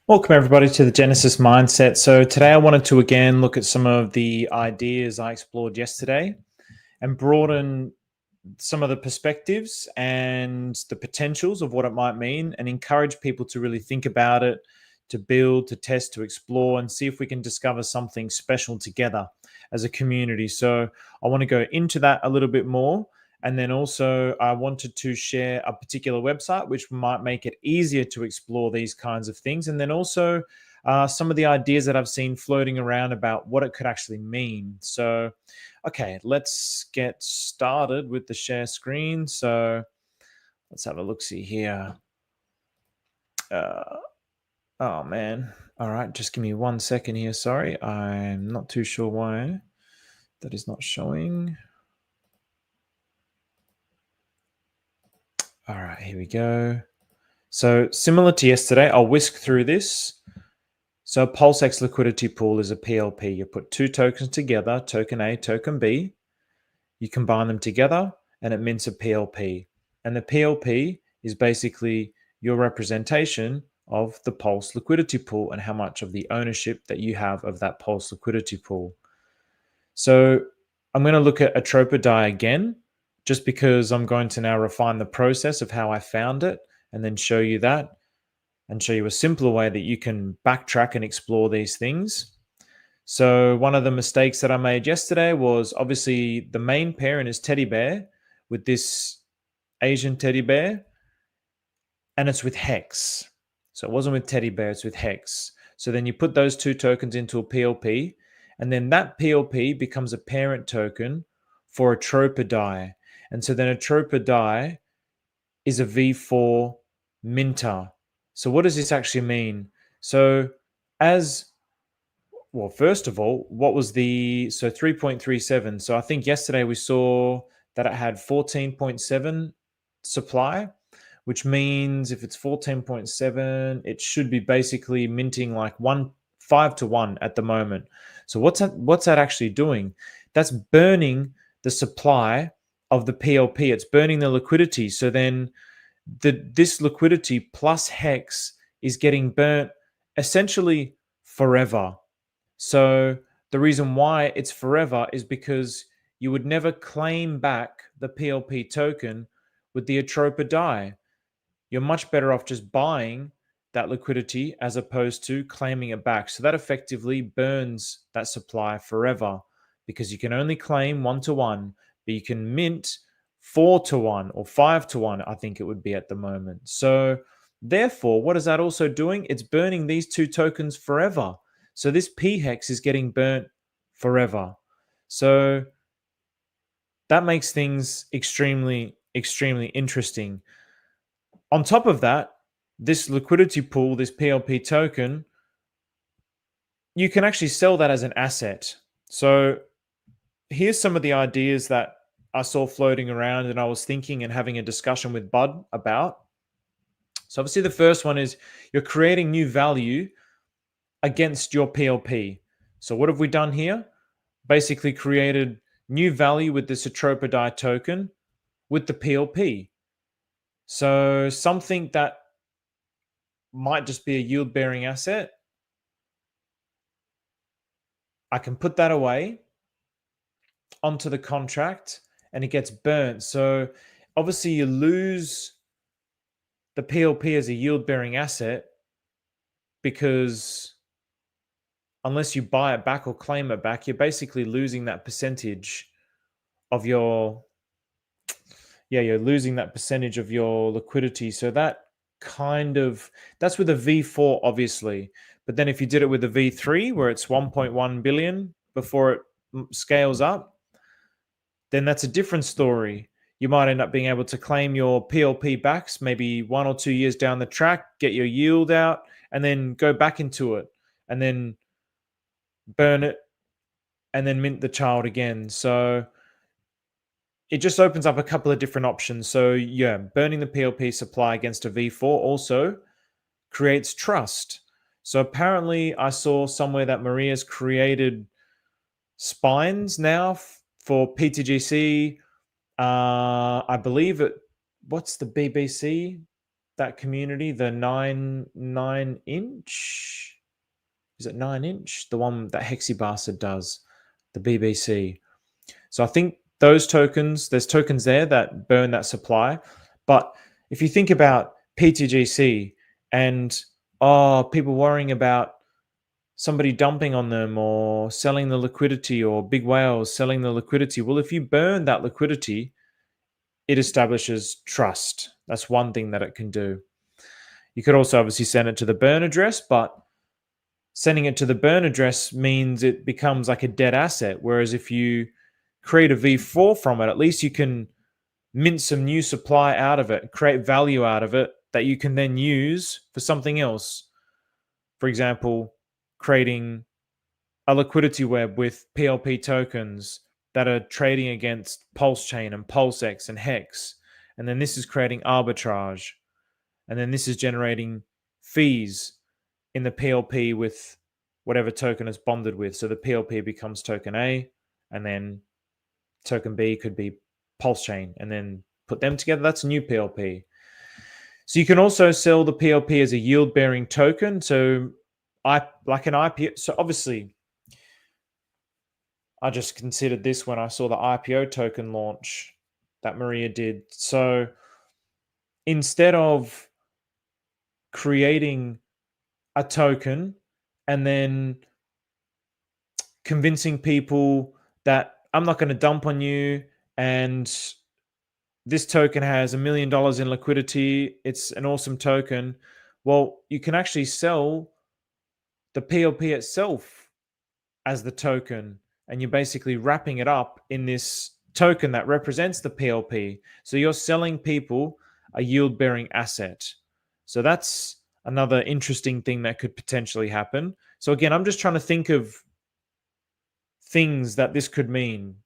Welcome everybody to the Genesis Mindset. So today I wanted to again look at some of the ideas I explored yesterday and broaden some of the perspectives and the potentials of what it might mean and encourage people to really think about it, to build, to test, to explore, and see if we can discover something special together as a community. So I want to go into that a little bit more. And then also, I wanted to share a particular website which might make it easier to explore these kinds of things. And then also, some of the ideas that I've seen floating around about what it could actually mean. So, okay, let's get started with the share screen. So, let's have a look-see here. Oh, man. All right, just give me 1 second here. Sorry, I'm not too sure why that is not showing. All right, here we go. So similar to yesterday, I'll whisk through this. So PulseX liquidity pool is a PLP. You put two tokens together, token A, token B. You combine them together and it mints a PLP. And the PLP is basically your representation of the Pulse liquidity pool and how much of the ownership that you have of that Pulse liquidity pool. So I'm going to look at ATROPA DAI again, just because I'm going to now refine the process of how I found it and then show you that and show you a simpler way that you can backtrack and explore these things. So one of the mistakes that I made yesterday was obviously the main parent is teddy bear with this Asian teddy bear, and it's with hex. So it wasn't with teddy bear, it's with hex. So then you put those two tokens into a PLP, and then that PLP becomes a parent token for ATROPA DAI. And so then ATROPA DAI is a V4 minter. So what does this actually mean? So first of all, what was so 3.37. So I think yesterday we saw that it had 14.7 supply, which means if it's 14.7, it should be basically minting like 5 to 1 at the moment. So what's that actually doing? That's burning the supply of the PLP. It's burning the liquidity. So then this liquidity plus hex is getting burnt essentially forever. So the reason why it's forever is because you would never claim back the PLP token with the ATROPA DAI. You're much better off just buying that liquidity as opposed to claiming it back. So that effectively burns that supply forever because you can only claim 1 to 1, but you can mint 4 to 1 or 5 to 1, I think it would be at the moment. So therefore, what is that also doing? It's burning these two tokens forever. So this P hex is getting burnt forever. So that makes things extremely, extremely interesting. On top of that, this liquidity pool, this PLP token, you can actually sell that as an asset. So here's some of the ideas that I saw floating around and I was thinking and having a discussion with Bud about. So obviously the first one is you're creating new value against your PLP. So what have we done here? Basically created new value with this ATROPA DAI token with the PLP. So something that might just be a yield-bearing asset, I can put that away onto the contract and it gets burnt. So obviously you lose the PLP as a yield-bearing asset because unless you buy it back or claim it back, you're basically losing that percentage of you're losing that percentage of your liquidity. So that's with a V4, obviously. But then if you did it with a V3, where it's 1.1 billion before it scales up, then that's a different story. You might end up being able to claim your PLP backs maybe 1 or 2 years down the track, get your yield out, and then go back into it, and then burn it, and then mint the child again. So it just opens up a couple of different options. So yeah, burning the PLP supply against a V4 also creates trust. So apparently I saw somewhere that Maria's created spines now for PTGC. I believe it, what's the BBC? that community, the 9 inch. Is it 9 inch? The one that Hexy Bastard does, the BBC. So I think those tokens, there's tokens there that burn that supply. But if you think about PTGC and people worrying about somebody dumping on them or selling the liquidity, or big whales selling the liquidity. Well, if you burn that liquidity, it establishes trust. That's one thing that it can do. You could also obviously send it to the burn address, but sending it to the burn address means it becomes like a dead asset. Whereas if you create a V4 from it, at least you can mint some new supply out of it, create value out of it that you can then use for something else. For example, creating a liquidity web with PLP tokens that are trading against Pulse Chain and PulseX and Hex. And then this is creating arbitrage. And then this is generating fees in the PLP with whatever token is bonded with. So the PLP becomes token A, and then token B could be Pulse Chain, and then put them together. That's a new PLP. So you can also sell the PLP as a yield-bearing token. So like an IPO. So obviously, I just considered this when I saw the IPO token launch that Maria did. So instead of creating a token and then convincing people that I'm not going to dump on you and this token has $1 million in liquidity, it's an awesome token. Well, you can actually sell the PLP itself as the token, and you're basically wrapping it up in this token that represents the PLP. So you're selling people a yield-bearing asset. So that's another interesting thing that could potentially happen. So again, I'm just trying to think of things that this could mean.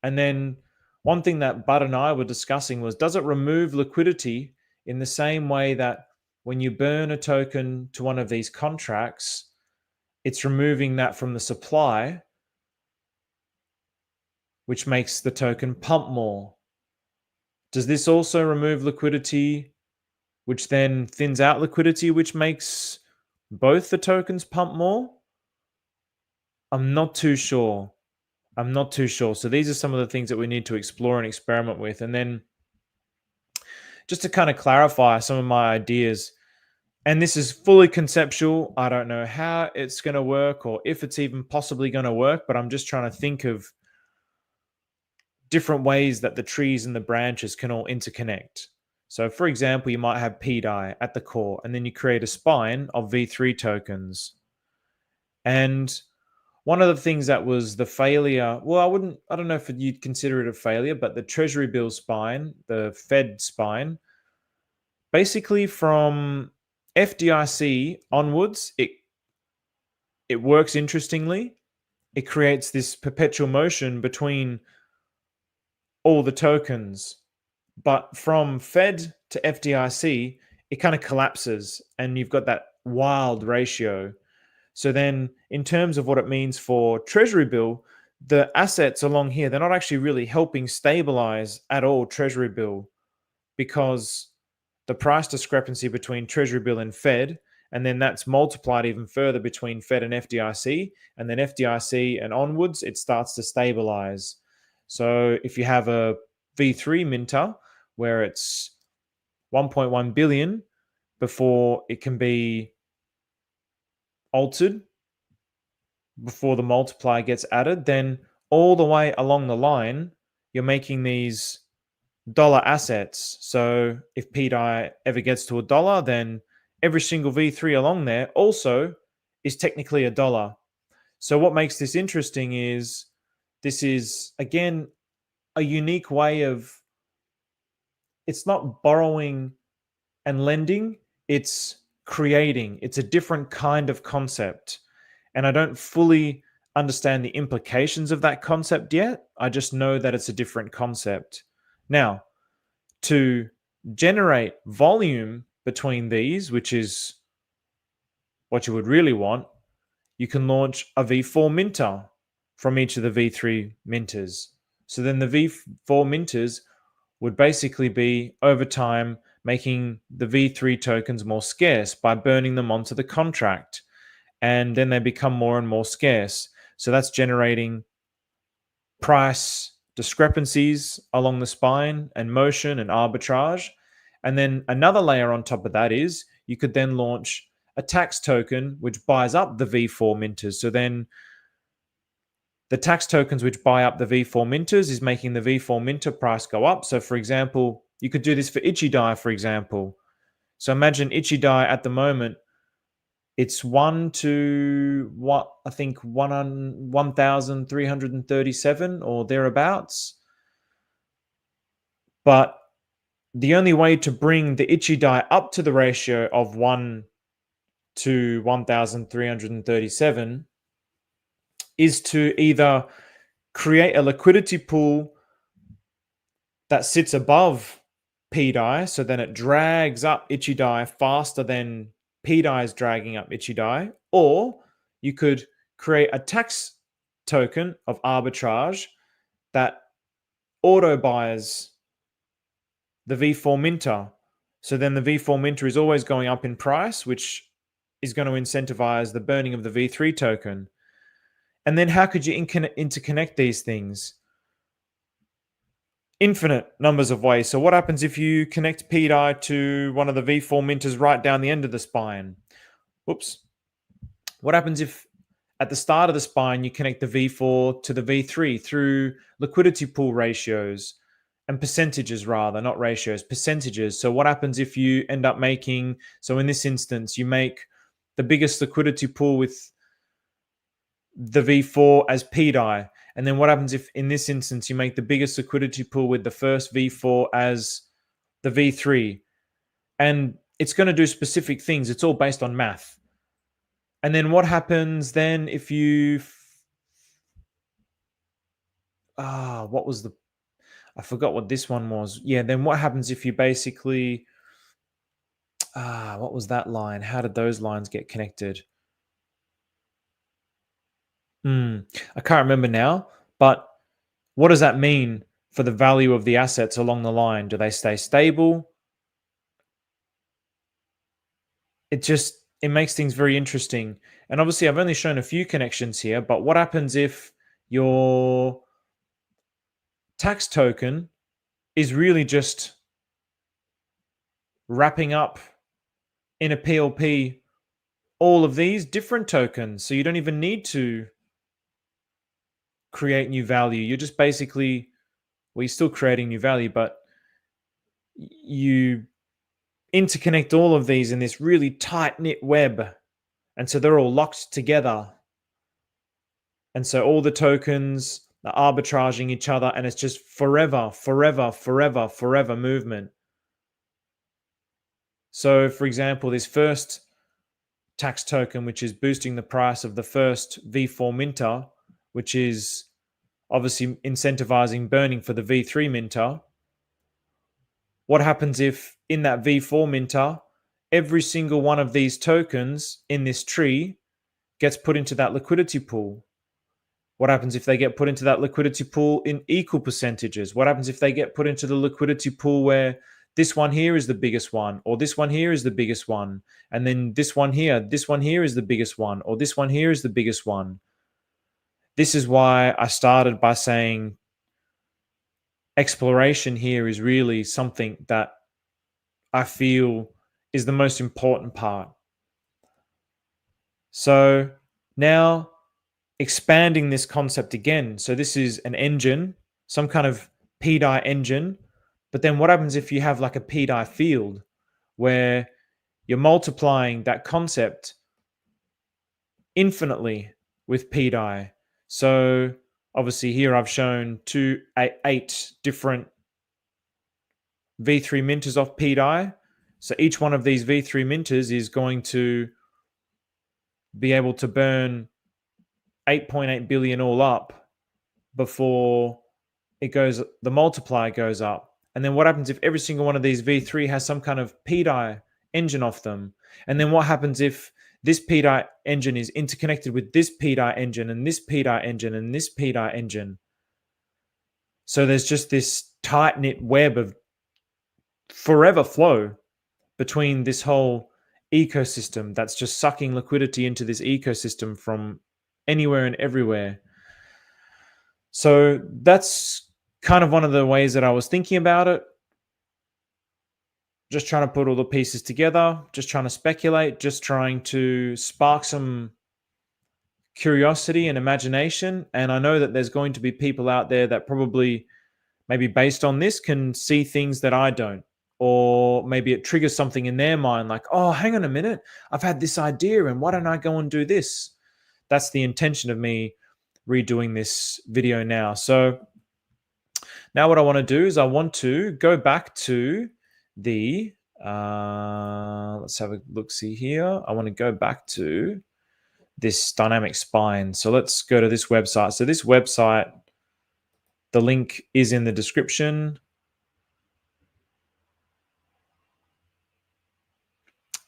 And then one thing that Bud and I were discussing was, does it remove liquidity in the same way that when you burn a token to one of these contracts, it's removing that from the supply, which makes the token pump more? Does this also remove liquidity, which then thins out liquidity, which makes both the tokens pump more? I'm not too sure. So these are some of the things that we need to explore and experiment with. And then just to kind of clarify some of my ideas, and this is fully conceptual. I don't know how it's going to work or if it's even possibly going to work, but I'm just trying to think of different ways that the trees and the branches can all interconnect. So for example, you might have PDAI at the core, and then you create a spine of V3 tokens. And one of the things that was the failure, well, I don't know if you'd consider it a failure, but the Treasury bill spine, the Fed spine, basically from FDIC onwards, it works interestingly. It creates this perpetual motion between all the tokens. But from Fed to FDIC, it kind of collapses, and you've got that wild ratio. So then in terms of what it means for Treasury bill, the assets along here, they're not actually really helping stabilize at all Treasury bill, because the price discrepancy between Treasury bill and Fed, and then that's multiplied even further between Fed and FDIC, and then FDIC and onwards, it starts to stabilize. So if you have a V3 minter where it's 1.1 billion before it can be altered, before the multiplier gets added, then all the way along the line, you're making these dollar assets. So if PDAI ever gets to $1, then every single V3 along there also is technically $1. So what makes this interesting is this is, again, a unique way of, it's not borrowing and lending, it's creating. It's a different kind of concept. And I don't fully understand the implications of that concept yet. I just know that it's a different concept. Now, to generate volume between these, which is what you would really want, you can launch a V4 minter from each of the V3 minters. So then the V4 minters would basically be, over time, making the V3 tokens more scarce by burning them onto the contract. And then they become more and more scarce. So that's generating price discrepancies along the spine and motion and arbitrage. And then another layer on top of that is you could then launch a tax token which buys up the V4 minters. So then the tax tokens which buy up the V4 minters is making the V4 minter price go up. So for example, you could do this for DAI, for example. So imagine DAI at the moment, it's 1 to what I think 1,337 or thereabouts. But the only way to bring the DAI up to the ratio of 1 to 1,337 is to either create a liquidity pool that sits above PDAI, so then it drags up DAI faster than PDAI is dragging up DAI, or you could create a tax token of arbitrage that auto buys the V4 minter. So then the V4 minter is always going up in price, which is going to incentivize the burning of the V3 token. And then how could you interconnect these things? Infinite numbers of ways. So what happens if you connect PDAI to one of the V4 minters right down the end of the spine? Whoops. What happens if at the start of the spine you connect the V4 to the V3 through liquidity pool ratios and percentages, rather, not ratios, percentages? So what happens if you end up making, so in this instance, you make the biggest liquidity pool with the V4 as PDAI? And then what happens if in this instance you make the biggest liquidity pool with the first V4 as the V3? And it's going to do specific things. It's all based on math. And then what happens then if you... what was the... I forgot what this one was. Yeah, then what happens if you basically... what was that line? How did those lines get connected? I can't remember now, but what does that mean for the value of the assets along the line? Do they stay stable? It makes things very interesting. And obviously I've only shown a few connections here, but what happens if your tax token is really just wrapping up in a PLP all of these different tokens? So you don't even need to create new value. You're just basically, well, you're still creating new value, but you interconnect all of these in this really tight-knit web. And so they're all locked together. And so all the tokens are arbitraging each other, and it's just forever movement. So for example, this first tax token, which is boosting the price of the first V4 minter, which is obviously incentivizing burning for the V3 minter. What happens if in that V4 minter, every single one of these tokens in this tree gets put into that liquidity pool? What happens if they get put into that liquidity pool in equal percentages? What happens if they get put into the liquidity pool where this one here is the biggest one, or this one here is the biggest one, and then this one here is the biggest one, or this one here is the biggest one? This is why I started by saying exploration here is really something that I feel is the most important part. So now expanding this concept again. So this is an engine, some kind of PDAI engine. But then what happens if you have like a PDAI field where you're multiplying that concept infinitely with PDAI? So obviously here I've shown 8 different V3 minters off PDAI. So each one of these V3 minters is going to be able to burn 8.8 billion all up before the multiplier goes up. And then what happens if every single one of these V3 has some kind of PDAI engine off them? And then what happens if this PDAI engine is interconnected with this PDAI engine and this PDAI engine and this PDAI engine? So there's just this tight-knit web of forever flow between this whole ecosystem that's just sucking liquidity into this ecosystem from anywhere and everywhere. So that's kind of one of the ways that I was thinking about it. Just trying to put all the pieces together, just trying to speculate, just trying to spark some curiosity and imagination. And I know that there's going to be people out there that probably, maybe based on this, can see things that I don't. Or maybe it triggers something in their mind like, oh, hang on a minute, I've had this idea and why don't I go and do this? That's the intention of me redoing this video now. So now what I want to do is I want to go back to the, let's have a look-see here. I want to go back to this dynamic spine. So let's go to this website. So this website, the link is in the description.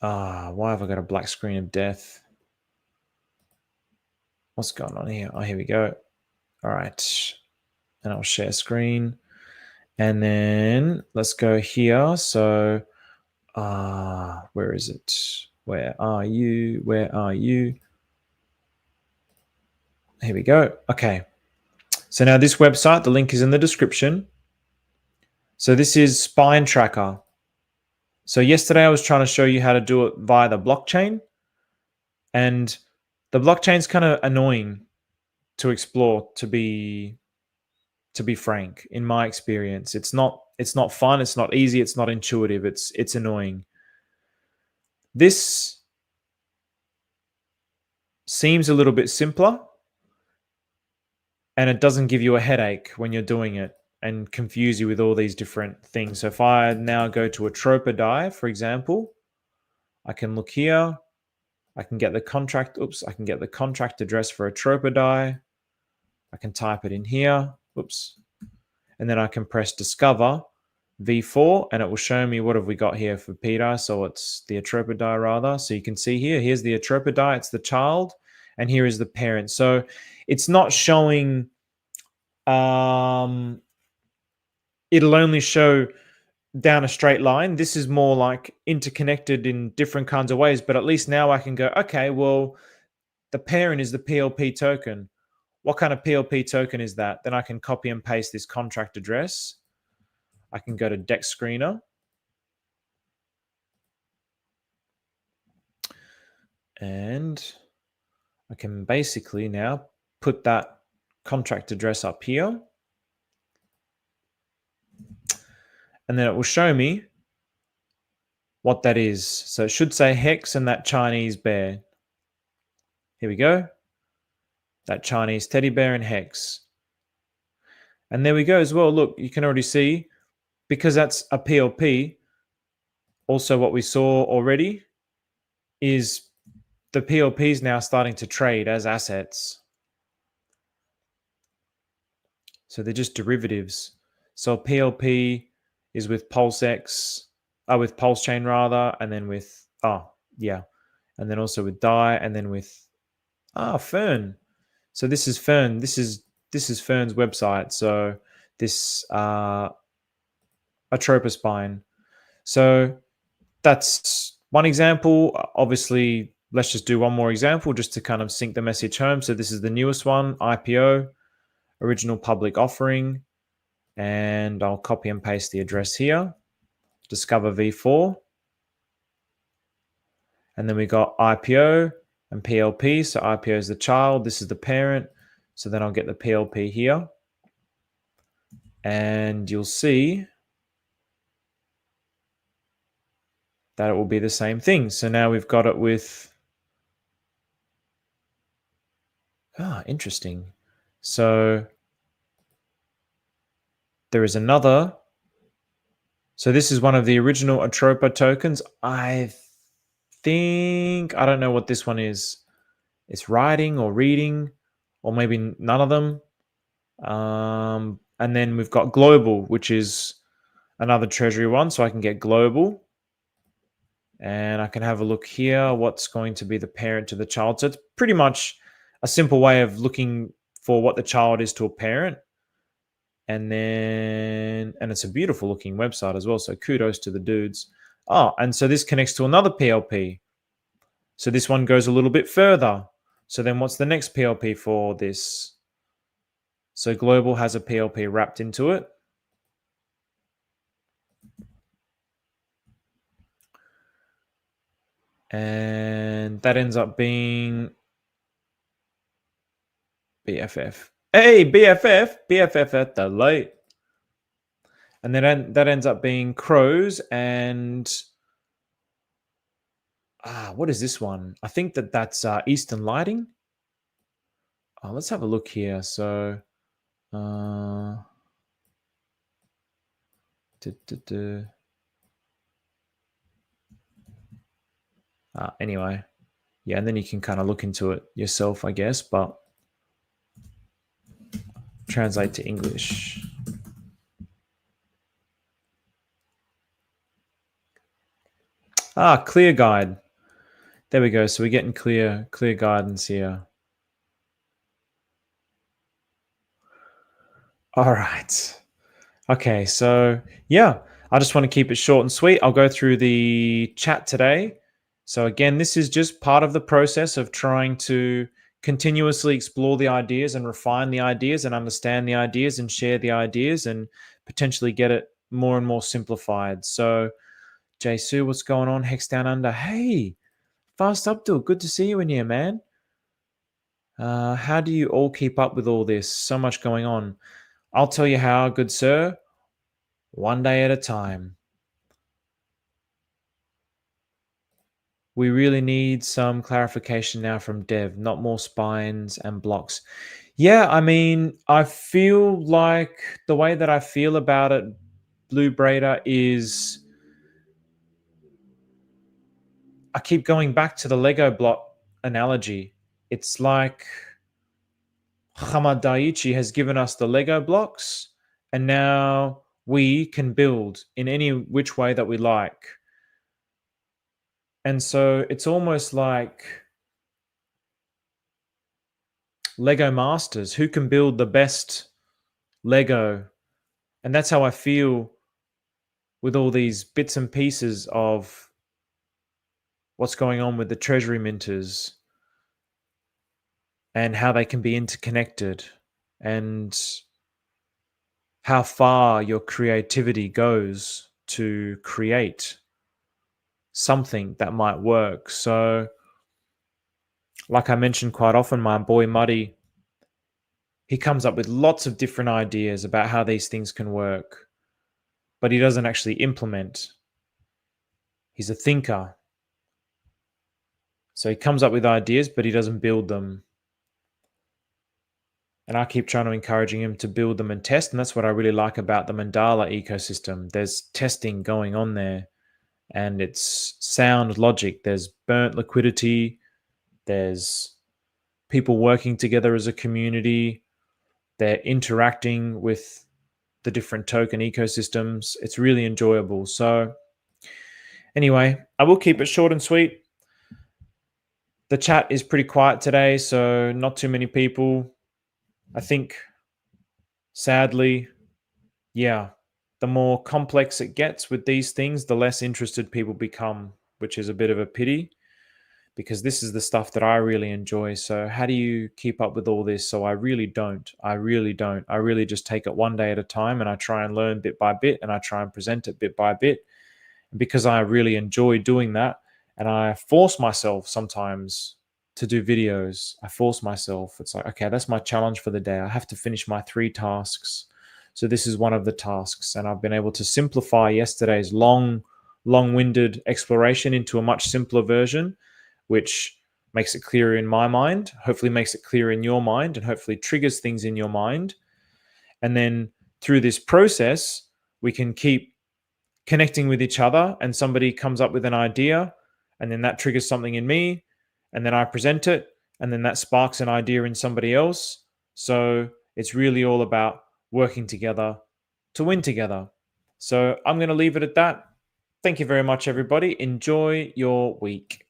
Why have I got a black screen of death? What's going on here? Oh, here we go. All right. And I'll share screen. And then let's go here. So where is it? Where are you? Where are you? Here we go. Okay. So now this website, the link is in the description. So this is Spine Tracker. So yesterday I was trying to show you how to do it via the blockchain. And the blockchain's kind of annoying to explore, to be frank, in my experience. It's not fun, it's not easy, it's not intuitive, it's annoying. This seems a little bit simpler, and it doesn't give you a headache when you're doing it and confuse you with all these different things. So if I now go to ATROPA DAI, for example, I can look here. I can get the contract. I can get the contract address for ATROPA DAI. I can type it in here. And then I can press Discover V4, and it will show me what have we got here for PDAI. So it's the ATROPA DAI rather. So you can see here. Here's the ATROPA DAI. It's the child, and here is the parent. So it's not showing. It'll only show down a straight line. This is more like interconnected in different kinds of ways, but at least now I can go, okay, well, the parent is the PLP token. What kind of PLP token is that? Then I can copy and paste this contract address. I can go to Dex Screener. And I can basically now put that contract address up here. And then it will show me what that is. So it should say hex and that Chinese bear. Here we go. That Chinese teddy bear and hex. And there we go as well. Look, you can already see, because that's a PLP, also what we saw already is the PLPs now starting to trade as assets. So they're just derivatives. So PLP is with PulseX, with Pulse Chain rather, and then with, and then also with DAI, and then with, Fern. So this is Fern. This is Fern's website. So this ATROPA spine. So that's one example. Obviously, let's just do one more example just to kind of sink the message home. So this is the newest one, IPO, original public offering. And I'll copy and paste the address here. Discover V4. And then we got IPO and PLP. So IPO is the child. This is the parent. So then I'll get the PLP here. And you'll see that it will be the same thing. So now we've got it with, interesting. So there is another. So this is one of the original ATROPA tokens. I don't know what this one is. It's writing or reading, or maybe none of them. And then we've got global, which is another treasury one. So I can get global. And I can have a look here, what's going to be the parent to the child. So it's pretty much a simple way of looking for what the child is to a parent. And it's a beautiful looking website as well. So kudos to the dudes. Oh, and so this connects to another PLP. So this one goes a little bit further. So then what's the next PLP for this? So global has a PLP wrapped into it. And that ends up being BFF. Hey, BFF at the light. And then that ends up being crows and what is this one? I think that's Eastern Lighting. Let's have a look here. So anyway, yeah, and then you can kind of look into it yourself, I guess, but translate to English. Clear guide. There we go. So we're getting clear guidance here. All right. Okay, so yeah, I just want to keep it short and sweet. I'll go through the chat today. So again, this is just part of the process of trying to continuously explore the ideas and refine the ideas and understand the ideas and share the ideas and potentially get it more and more simplified. So Jay Sue, what's going on? Hex Down Under. Hey, Fast Abdul, good to see you in here, man. How do you all keep up with all this? So much going on. I'll tell you how, good sir. One day at a time. We really need some clarification now from Dev, not more spines and blocks. Yeah, I mean, I feel like the way that I feel about it, Blue Braider, is I keep going back to the Lego block analogy. It's like Hamad Daiichi has given us the Lego blocks, and now we can build in any which way that we like. And so it's almost like Lego Masters, who can build the best Lego. And that's how I feel with all these bits and pieces of what's going on with the treasury minters and how they can be interconnected and how far your creativity goes to create something that might work. So like I mentioned quite often, my boy Muddy, he comes up with lots of different ideas about how these things can work, but he doesn't actually implement. He's a thinker. So he comes up with ideas, but he doesn't build them. And I keep trying to encourage him to build them and test. And that's what I really like about the Mandala ecosystem. There's testing going on there, and it's sound logic. There's burnt liquidity. There's people working together as a community. They're interacting with the different token ecosystems. It's really enjoyable. So anyway, I will keep it short and sweet. The chat is pretty quiet today, so not too many people. I think, sadly, yeah, the more complex it gets with these things, the less interested people become, which is a bit of a pity because this is the stuff that I really enjoy. So how do you keep up with all this? So I really don't. I really just take it one day at a time, and I try and learn bit by bit, and I try and present it bit by bit. And because I really enjoy doing that, and I force myself sometimes to do videos. I force myself. It's like, okay, that's my challenge for the day. I have to finish my 3 tasks. So this is one of the tasks. And I've been able to simplify yesterday's long-winded exploration into a much simpler version, which makes it clearer in my mind, hopefully makes it clearer in your mind, and hopefully triggers things in your mind. And then through this process, we can keep connecting with each other, and somebody comes up with an idea, and then that triggers something in me, and then I present it, and then that sparks an idea in somebody else. So it's really all about working together to win together. So I'm going to leave it at that. Thank you very much, everybody. Enjoy your week.